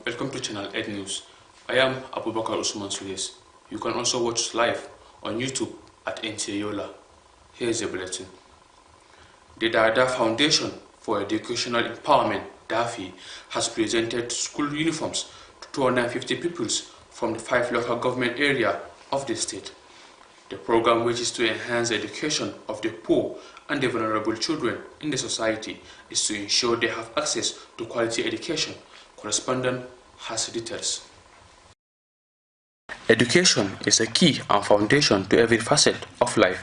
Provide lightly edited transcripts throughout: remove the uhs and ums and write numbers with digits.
Welcome to Channel 8 News. I am Abubakar Usman Sules. You can also watch live on YouTube at NTA Yola. Here is a bulletin. The Dada Foundation for Educational Empowerment, DAFI, has presented school uniforms to 250 pupils from the 5 local government areas of the state. The program, which is to enhance the education of the poor and the vulnerable children in the society, is to ensure they have access to quality education. Correspondent has details. Education is a key and foundation to every facet of life.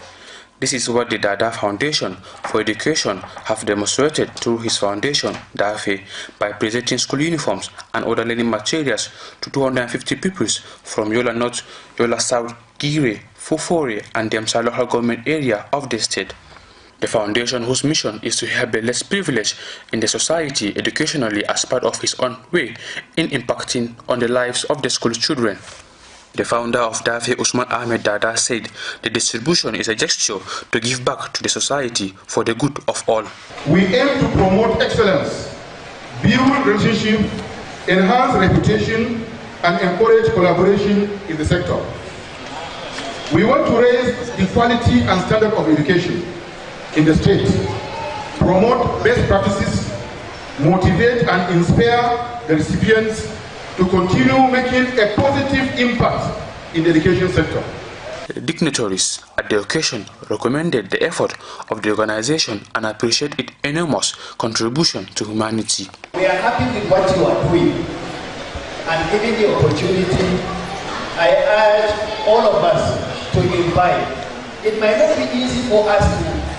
This is what the Dada Foundation for Education have demonstrated through his foundation, DAFE, by presenting school uniforms and other learning materials to 250 pupils from Yola North, Yola South, Gire, Fufore, and Demsa local government area of the state. The foundation, whose mission is to help the less privileged in the society educationally as part of his own way in impacting on the lives of the school children. The founder of DAFE, Usman Ahmed Dada, said the distribution is a gesture to give back to the society for the good of all. We aim to promote excellence, build relationship, enhance reputation, and encourage collaboration in the sector. We want to raise the quality and standard of education in the state, promote best practices, motivate and inspire the recipients to continue making a positive impact in the education sector. The dignitaries at the occasion recommended the effort of the organization and appreciate its enormous contribution to humanity. We are happy with what you are doing, and given the opportunity, I urge all of us to invite. It might not be easy for us to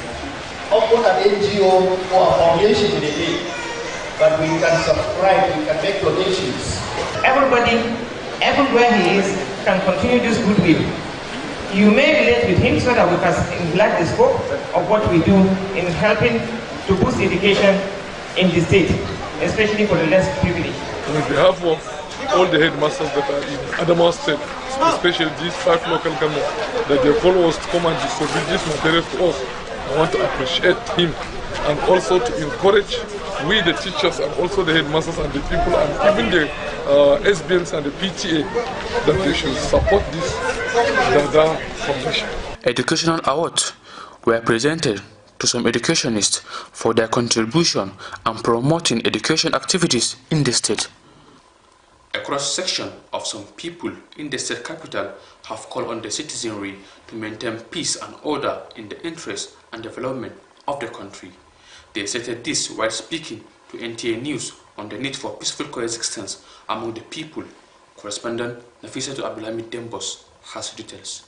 open an NGO or a foundation in a day, but we can subscribe, we can make donations. Everybody, everywhere he is, can continue this goodwill. You may relate with him so that we can enlarge the scope of what we do in helping to boost education in the state, especially for the less privileged. On behalf of all the headmasters that are in Adamawa State, especially these 5 local governments, that they follow us to come and distribute this material to us, I want to appreciate him and also to encourage we the teachers and also the headmasters and the people and even the SBNs and the PTA that they should support this Dada Foundation. Educational awards were presented to some educationists for their contribution and promoting education activities in the state. A cross-section of some people in the state capital have called on the citizenry to maintain peace and order in the interest and development of the country. They stated this while speaking to NTA News on the need for peaceful coexistence among the people. Correspondent Nafisatu Abdulhamid Dembos has details.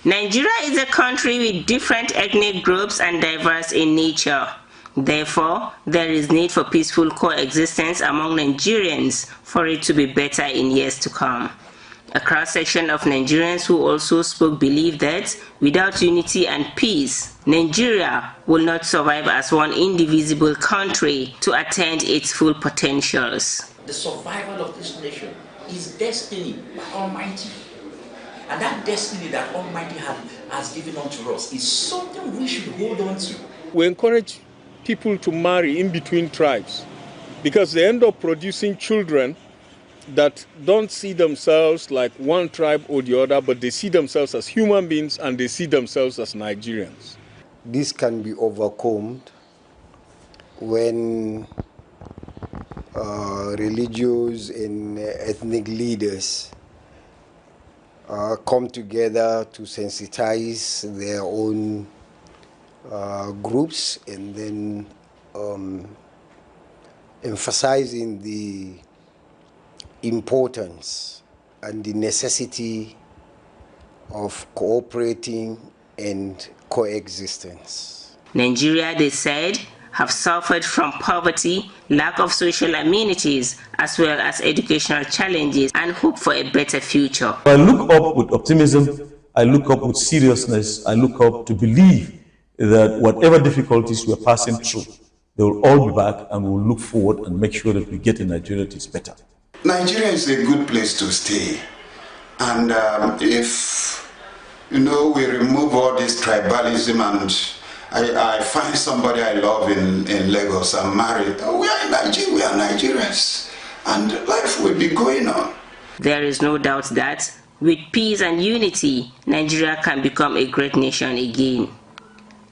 Nigeria is a country with different ethnic groups and diverse in nature. Therefore, there is need for peaceful coexistence among Nigerians for it to be better in years to come. A cross-section of Nigerians who also spoke believe that without unity and peace, Nigeria will not survive as one indivisible country to attain its full potentials. The survival of this nation is destiny by Almighty. And that destiny that Almighty has given unto us is something we should hold on to. We encourage people to marry in between tribes because they end up producing children that don't see themselves like one tribe or the other, but they see themselves as human beings and they see themselves as Nigerians. This can be overcome when religious and ethnic leaders come together to sensitize their own groups and then emphasizing the importance and the necessity of cooperating and coexistence. Nigeria, they said, have suffered from poverty, lack of social amenities, as well as educational challenges, and hope for a better future. I look up with optimism, I look up with seriousness, I look up to believe that whatever difficulties we're passing through, they will all be back and we'll look forward and make sure that we get in Nigeria that is better. Nigeria is a good place to stay. And if, we remove all this tribalism and I find somebody I love in Lagos, I'm married, we are Nigerians. and life will be going on. There is no doubt that with peace and unity, Nigeria can become a great nation again.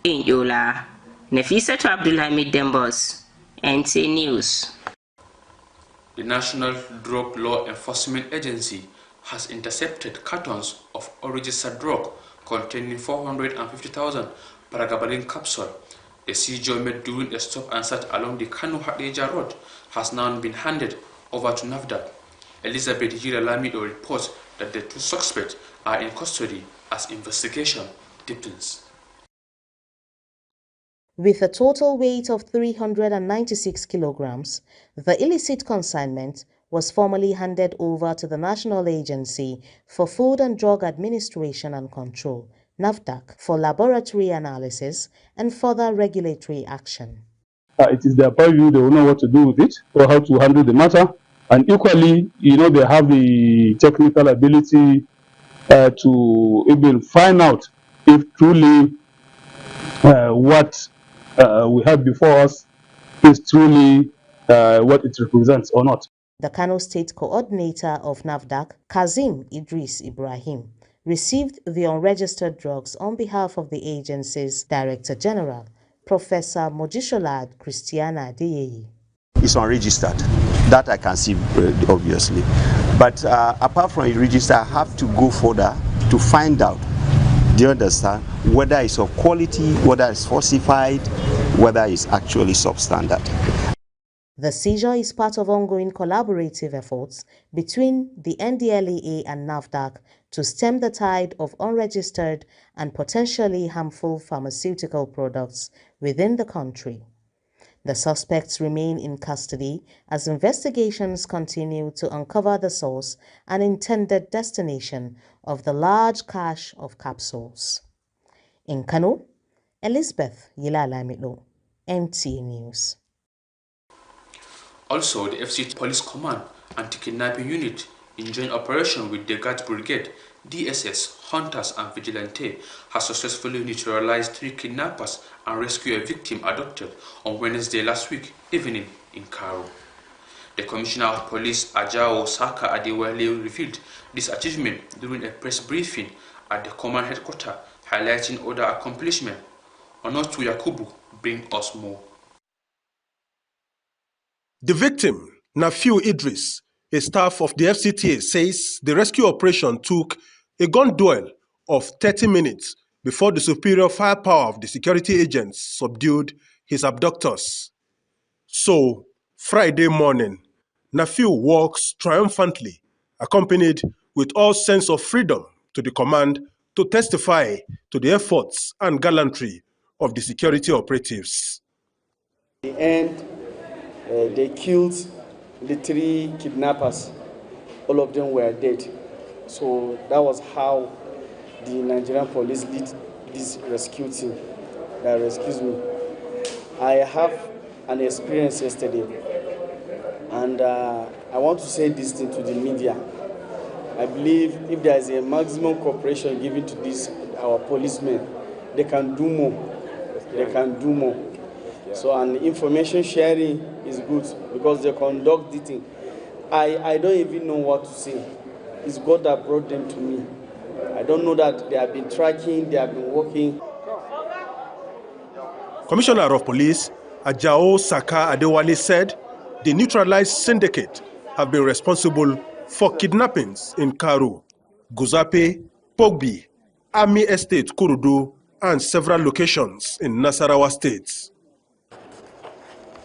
In Yola, Nafisatu Abdulhamid Dembos, NT News. The National Drug Law Enforcement Agency has intercepted cartons of unregistered drug containing 450,000 Paragabalin capsule. The seizure made during a stop and search along the Kano-Hadeja road has now been handed over to NAFDAC. Elizabeth Lamido reports that the two suspects are in custody as investigation deepens. With a total weight of 396 kilograms, the illicit consignment was formally handed over to the National Agency for Food and Drug Administration and Control, NAFDAC, for laboratory analysis and further regulatory action. It is their purview, they will know what to do with it or how to handle the matter. And equally, they have the technical ability to even find out if truly what we have before us is truly what it represents or not. The Kano State Coordinator of NAFDAC, Kazim Idris Ibrahim, received the unregistered drugs on behalf of the agency's Director General, Professor Mojisholad Christiana Adeyeye. It's unregistered. That I can see obviously. But apart from it registered, I have to go further to find out, do you understand, whether it's of quality, whether it's falsified, whether it's actually substandard. The seizure is part of ongoing collaborative efforts between the NDLEA and NAFDAC to stem the tide of unregistered and potentially harmful pharmaceutical products within the country. The suspects remain in custody as investigations continue to uncover the source and intended destination of the large cache of capsules. In Kano, Elizabeth Yilalamilo, NT News. Also, the FCT Police Command Anti-Kidnapping Unit, in joint operation with the Guards Brigade, DSS, Hunters and Vigilante, has successfully neutralized 3 kidnappers and rescued a victim abducted on Wednesday last week evening in Karo. The Commissioner of Police, Ajao Saka Adewale, revealed this achievement during a press briefing at the command headquarters, highlighting other accomplishments. Onotu Yakubu bring us more. The victim, Nafiu Idris, a staff of the FCTA, says the rescue operation took a gun duel of 30 minutes before the superior firepower of the security agents subdued his abductors. So, Friday morning, Nafiu walks triumphantly, accompanied with all sense of freedom, to the command to testify to the efforts and gallantry of the security operatives. In the end, they killed the 3 kidnappers. All of them were dead. So that was how the Nigerian police did this rescue team that rescued me. I have an experience yesterday, and I want to say this thing to the media. I believe if there is a maximum cooperation given to this, our policemen, they can do more. They can do more. So, and information sharing is good because they conduct the thing. I don't even know what to say. It's God that brought them to me. I don't know that they have been tracking, they have been working. Commissioner of Police, Ajao Saka Adewale, said the neutralized syndicate have been responsible for kidnappings in Karu, Guzape, Pogbi, Army Estate Kurudu, and several locations in Nasarawa states.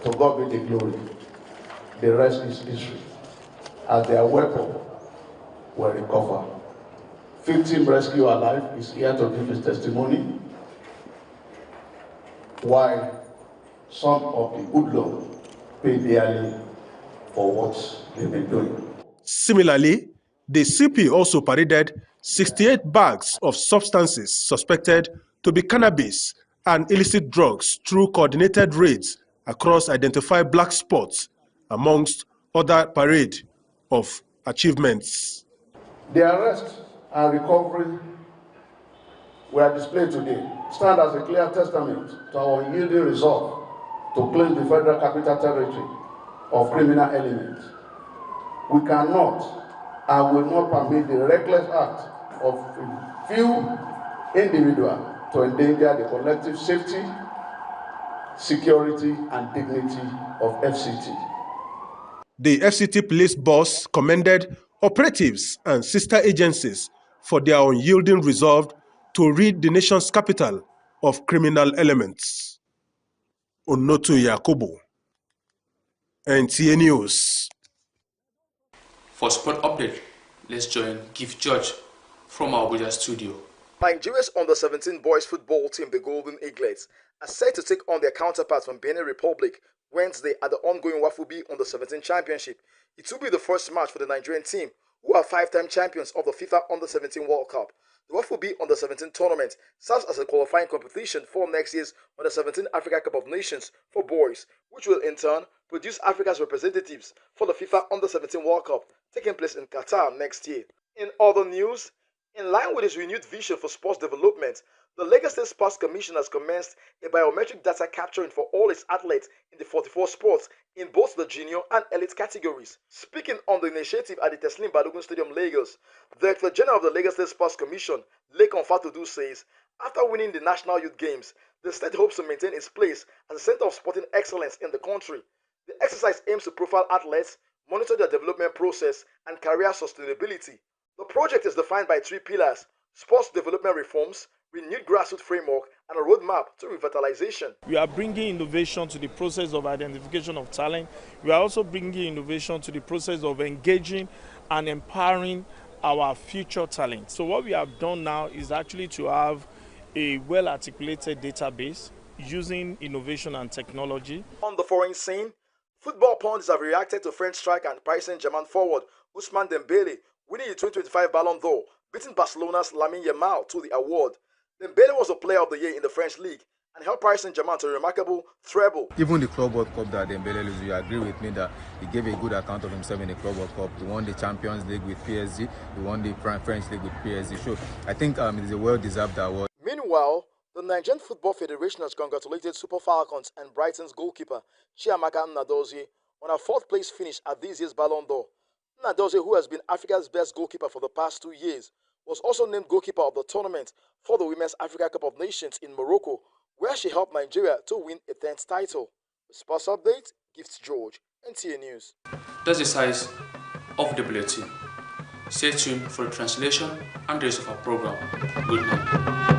To God be the glory. The rest is history. As their weapon were recovered. 15 rescued alive is here to give his testimony. While some of the hoodlums pay dearly for what they've been doing. Similarly, the CP also paraded 68 bags of substances suspected to be cannabis and illicit drugs through coordinated raids across identified black spots, amongst other parade of achievements. The arrest and recovery were displayed today stand as a clear testament to our unyielding resolve to claim the Federal Capital Territory of criminal elements We cannot and will not permit the reckless act of a few individuals to endanger the collective safety, security, and dignity of FCT. The FCT police boss commended operatives and sister agencies for their unyielding resolve to rid the nation's capital of criminal elements. Onoto Yakubu, NTA News. For sport update, let's join Gift George from our Abuja studio. Nigeria's under-17 boys football team, the Golden Eaglets, are set to take on their counterparts from Benin Republic Wednesday at the ongoing Wafubi Under-17 Championship. It will be the first match for the Nigerian team, who are 5-time champions of the FIFA Under-17 World Cup. The Wafubi Under-17 tournament serves as a qualifying competition for next year's Under-17 Africa Cup of Nations for boys, which will in turn produce Africa's representatives for the FIFA Under-17 World Cup taking place in Qatar next year. In other news, in line with his renewed vision for sports development, the Lagos State Sports Commission has commenced a biometric data capturing for all its athletes in the 44 sports in both the junior and elite categories. Speaking on the initiative at the Teslim Balogun Stadium, Lagos, the Director General of the Lagos State Sports Commission, Lekan Fatudu, says after winning the National Youth Games, the state hopes to maintain its place as a center of sporting excellence in the country. The exercise aims to profile athletes, monitor their development process, and career sustainability. The project is defined by 3 pillars: sports development reforms, renewed grassroots framework, and a roadmap to revitalization. We are bringing innovation to the process of identification of talent. We are also bringing innovation to the process of engaging and empowering our future talent. So what we have done now is actually to have a well-articulated database using innovation and technology. On the foreign scene, football pundits have reacted to French striker and Paris Saint-Germain forward Ousmane Dembele winning the 2025 Ballon d'Or, beating Barcelona's Lamine Yamal to the award. Dembele was the player of the year in the French league and helped Paris Saint-Germain to a remarkable treble. Even the Club World Cup that Dembele loses, you agree with me that he gave a good account of himself in the Club World Cup. He won the Champions League with PSG, he won the French League with PSG. So I think it is a well-deserved award. Meanwhile, the Nigerian Football Federation has congratulated Super Falcons and Brighton's goalkeeper Chiamaka Nnadozie on her 4th place finish at this year's Ballon d'Or. Nnadozie, who has been Africa's best goalkeeper for the past 2 years, was also named goalkeeper of the tournament for the Women's Africa Cup of Nations in Morocco, where she helped Nigeria to win a 10th title. The Sports Update, Gift George, NTA News. That's the size of the bulletin. Stay tuned for the translation and the rest of our program. Good night.